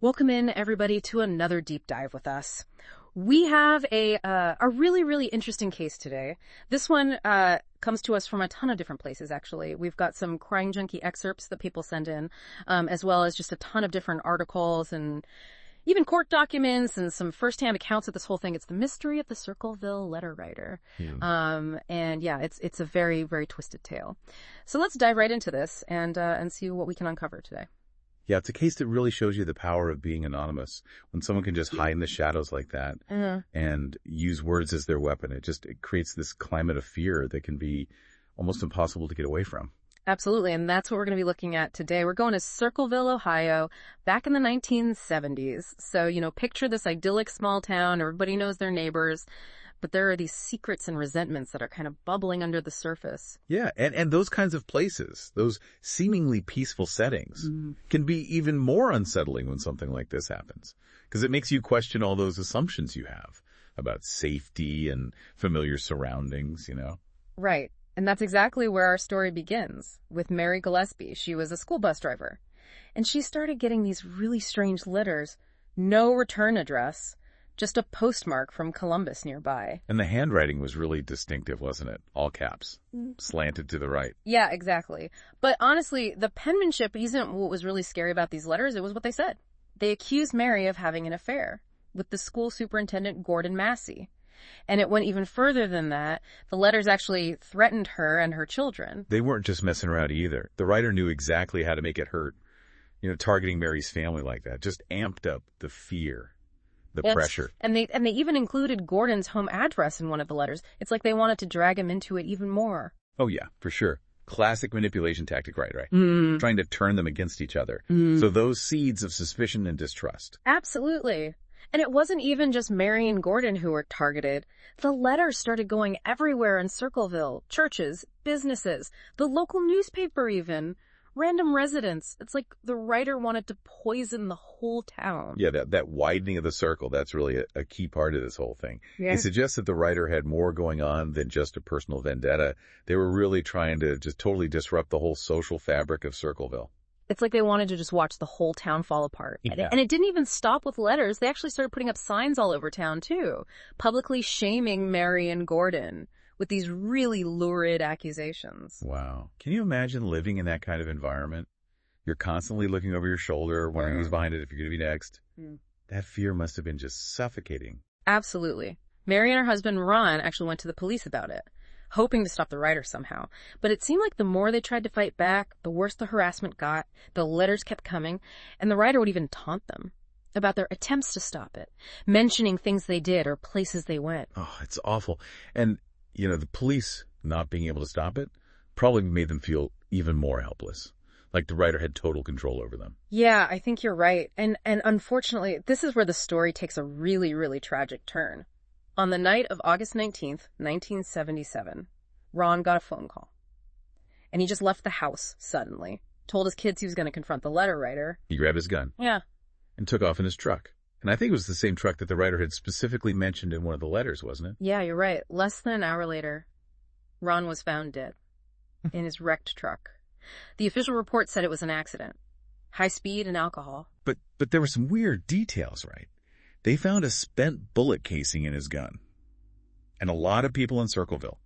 Welcome in, everybody, to another deep dive with us. We have a really, really interesting case today. This one comes to us from a ton of different places, actually. We've got some Crying Junkie excerpts that people send in, as well as just a ton of different articles and even court documents and some firsthand accounts of this whole thing. It's the mystery of the Circleville letter writer. And yeah, it's a very, very twisted tale. So let's dive right into this and see what we can uncover today. Yeah, it's a case that really shows you the power of being anonymous. When someone can just hide in the shadows like that and use words as their weapon, it creates this climate of fear that can be almost impossible to get away from. Absolutely, and that's what we're going to be looking at today. We're going to Circleville, Ohio, back in the 1970s. So, picture this idyllic small town. Everybody knows their neighbors. But there are these secrets and resentments that are kind of bubbling under the surface. Yeah, and those kinds of places, those seemingly peaceful settings, can be even more unsettling when something like this happens. Because it makes you question all those assumptions you have about safety and familiar surroundings, Right. And that's exactly where our story begins, with Mary Gillespie. She was a school bus driver. And she started getting these really strange letters. No return address. Just a postmark from Columbus nearby. And the handwriting was really distinctive, wasn't it? All caps, slanted to the right. Yeah, exactly. But honestly, the penmanship isn't what was really scary about these letters. It was what they said. They accused Mary of having an affair with the school superintendent, Gordon Massie. And it went even further than that. The letters actually threatened her and her children. They weren't just messing around either. The writer knew exactly how to make it hurt. Targeting Mary's family like that just amped up the fear. The pressure. And they even included Gordon's home address in one of the letters. It's like they wanted to drag him into it even more. Oh, yeah, for sure. Classic manipulation tactic, right? Trying to turn them against each other. So those seeds of suspicion and distrust. Absolutely. And it wasn't even just Mary and Gordon who were targeted. The letters started going everywhere in Circleville. Churches, businesses, the local newspaper even. Random residents. It's like the writer wanted to poison the whole town. Yeah, that widening of the circle, that's really a key part of this whole thing. Yeah. It suggests that the writer had more going on than just a personal vendetta. They were really trying to just totally disrupt the whole social fabric of Circleville. It's like they wanted to just watch the whole town fall apart. Yeah. And it didn't even stop with letters. They actually started putting up signs all over town, too, publicly shaming Mary and Gordon with these really lurid accusations. Wow. Can you imagine living in that kind of environment? You're constantly looking over your shoulder, wondering who's behind it, if you're going to be next. That fear must have been just suffocating. Absolutely. Mary and her husband, Ron, actually went to the police about it, hoping to stop the writer somehow. But it seemed like the more they tried to fight back, the worse the harassment got. The letters kept coming, and the writer would even taunt them about their attempts to stop it, mentioning things they did or places they went. Oh, it's awful. And the police not being able to stop it probably made them feel even more helpless, like the writer had total control over them. Yeah, I think you're right. And unfortunately, this is where the story takes a really, really tragic turn. On the night of August 19th, 1977, Ron got a phone call. And he just left the house suddenly, told his kids he was going to confront the letter writer. He grabbed his gun. Yeah. And took off in his truck. And I think it was the same truck that the writer had specifically mentioned in one of the letters, wasn't it? Yeah, you're right. Less than an hour later, Ron was found dead in his wrecked truck. The official report said it was an accident. High speed and alcohol. But there were some weird details, right? They found a spent bullet casing in his gun. And a lot of people in Circleville,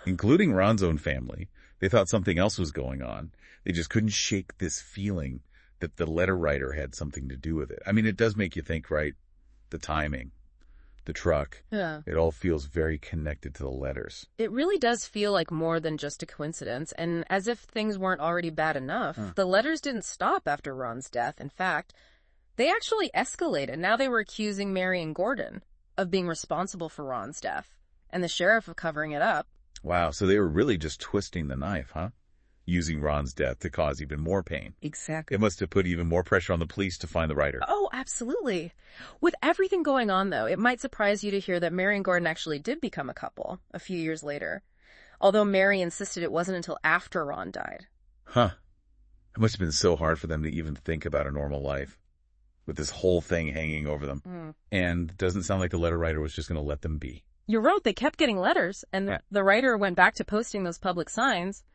including Ron's own family, they thought something else was going on. They just couldn't shake this feeling that the letter writer had something to do with it. I mean, it does make you think, right? The timing, the truck. Yeah. It all feels very connected to the letters. It really does feel like more than just a coincidence. And as if things weren't already bad enough, the letters didn't stop after Ron's death. In fact, they actually escalated. Now they were accusing Mary and Gordon of being responsible for Ron's death and the sheriff of covering it up. Wow. So they were really just twisting the knife, huh? Using Ron's death to cause even more pain. Exactly. It must have put even more pressure on the police to find the writer. Oh, absolutely. With everything going on, though, it might surprise you to hear that Mary and Gordon actually did become a couple a few years later, although Mary insisted it wasn't until after Ron died. Huh. It must have been so hard for them to even think about a normal life with this whole thing hanging over them. And it doesn't sound like the letter writer was just going to let them be. You're right. They kept getting letters, and the writer went back to posting those public signs.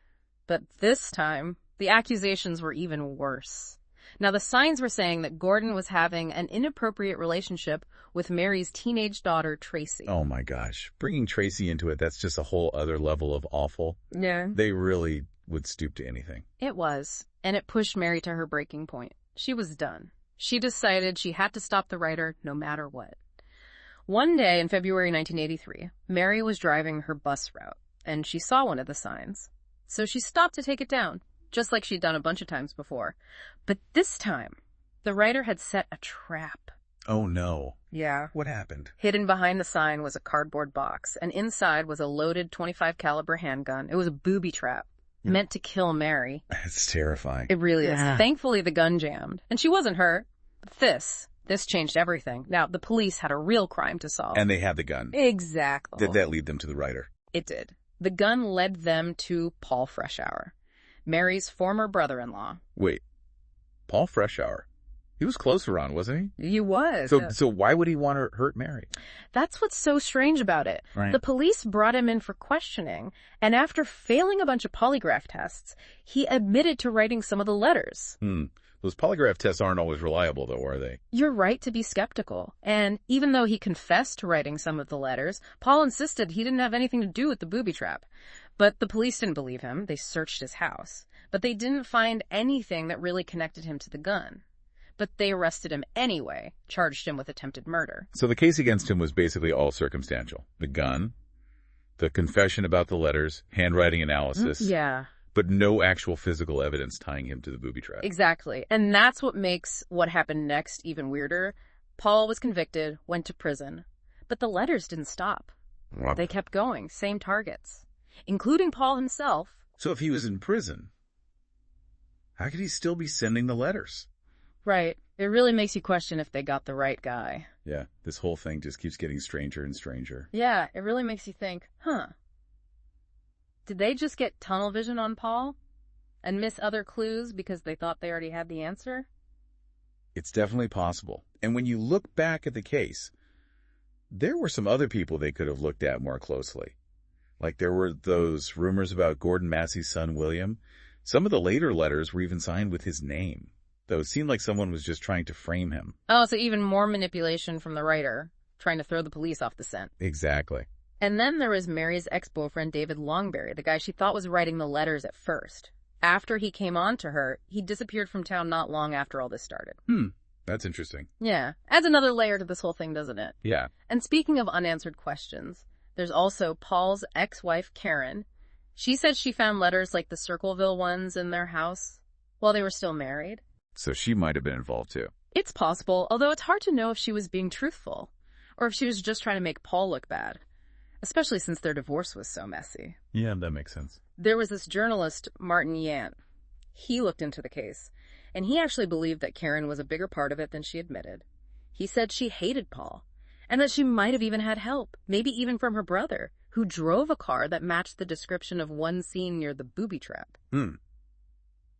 But this time, the accusations were even worse. Now, the signs were saying that Gordon was having an inappropriate relationship with Mary's teenage daughter, Tracy. Oh my gosh. Bringing Tracy into it, that's just a whole other level of awful. Yeah. They really would stoop to anything. It was, and it pushed Mary to her breaking point. She was done. She decided she had to stop the writer no matter what. One day in February 1983, Mary was driving her bus route, and she saw one of the signs. So she stopped to take it down, just like she'd done a bunch of times before. But this time, the writer had set a trap. Oh no. Yeah. What happened? Hidden behind the sign was a cardboard box, and inside was a loaded .25 caliber handgun. It was a booby trap, meant to kill Mary. It's terrifying. It really is. Thankfully, the gun jammed, and she wasn't hurt. But this changed everything. Now, the police had a real crime to solve. And they had the gun. Exactly. Did that lead them to the writer? It did. The gun led them to Paul Freshour, Mary's former brother-in-law. Wait, Paul Freshour? He was close around, wasn't he? He was. So why would he want to hurt Mary? That's what's so strange about it. Right. The police brought him in for questioning, and after failing a bunch of polygraph tests, he admitted to writing some of the letters. Those polygraph tests aren't always reliable, though, are they? You're right to be skeptical. And even though he confessed to writing some of the letters, Paul insisted he didn't have anything to do with the booby trap. But the police didn't believe him. They searched his house. But they didn't find anything that really connected him to the gun. But they arrested him anyway, charged him with attempted murder. So the case against him was basically all circumstantial. The gun, the confession about the letters, handwriting analysis. Yeah. But no actual physical evidence tying him to the booby trap. Exactly. And that's what makes what happened next even weirder. Paul was convicted, went to prison. But the letters didn't stop. Wow. They kept going, same targets, including Paul himself. So if he was in prison, how could he still be sending the letters? Right. It really makes you question if they got the right guy. Yeah, this whole thing just keeps getting stranger and stranger. Yeah, it really makes you think, did they just get tunnel vision on Paul and miss other clues because they thought they already had the answer? It's definitely possible. And when you look back at the case, there were some other people they could have looked at more closely. Like there were those rumors about Gordon Massie's son, William. Some of the later letters were even signed with his name, though it seemed like someone was just trying to frame him. Oh, so even more manipulation from the writer, trying to throw the police off the scent. Exactly. And then there was Mary's ex-boyfriend, David Longberry, the guy she thought was writing the letters at first. After he came on to her, he disappeared from town not long after all this started. That's interesting. Yeah. Adds another layer to this whole thing, doesn't it? Yeah. And speaking of unanswered questions, there's also Paul's ex-wife, Karen. She said she found letters like the Circleville ones in their house while they were still married. So she might have been involved too. It's possible, although it's hard to know if she was being truthful or if she was just trying to make Paul look bad, especially since their divorce was so messy. Yeah, that makes sense. There was this journalist, Martin Yant. He looked into the case, and he actually believed that Karen was a bigger part of it than she admitted. He said she hated Paul, and that she might have even had help, maybe even from her brother, who drove a car that matched the description of one seen near the booby trap.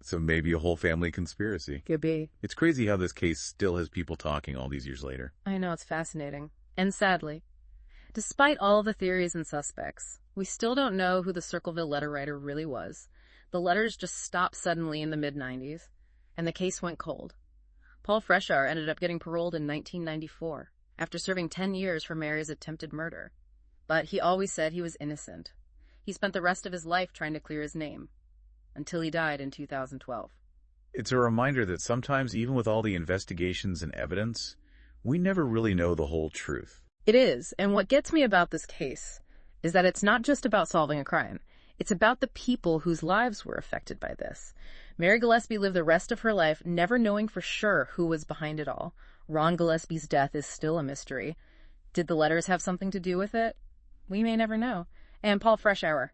So maybe a whole family conspiracy. Could be. It's crazy how this case still has people talking all these years later. I know, it's fascinating. And sadly, despite all the theories and suspects, we still don't know who the Circleville letter writer really was. The letters just stopped suddenly in the mid-90s, and the case went cold. Paul Freshour ended up getting paroled in 1994, after serving 10 years for Mary's attempted murder. But he always said he was innocent. He spent the rest of his life trying to clear his name, until he died in 2012. It's a reminder that sometimes, even with all the investigations and evidence, we never really know the whole truth. It is, and what gets me about this case is that it's not just about solving a crime. It's about the people whose lives were affected by this. Mary Gillespie lived the rest of her life never knowing for sure who was behind it all. Ron Gillespie's death is still a mystery. Did the letters have something to do with it? We may never know. And Paul Freshour,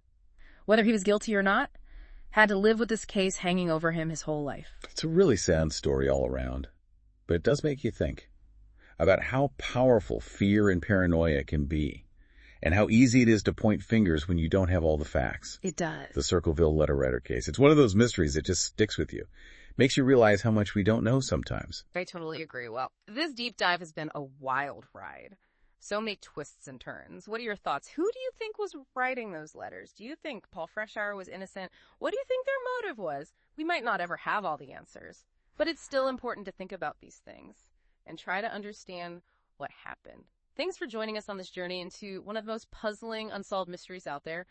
whether he was guilty or not, had to live with this case hanging over him his whole life. It's a really sad story all around, but it does make you think about how powerful fear and paranoia can be, and how easy it is to point fingers when you don't have all the facts. It does. The Circleville letter writer case. It's one of those mysteries that just sticks with you. Makes you realize how much we don't know sometimes. I totally agree. Well, this deep dive has been a wild ride. So many twists and turns. What are your thoughts? Who do you think was writing those letters? Do you think Paul Freshour was innocent? What do you think their motive was? We might not ever have all the answers. But it's still important to think about these things and try to understand what happened. Thanks for joining us on this journey into one of the most puzzling unsolved mysteries out there.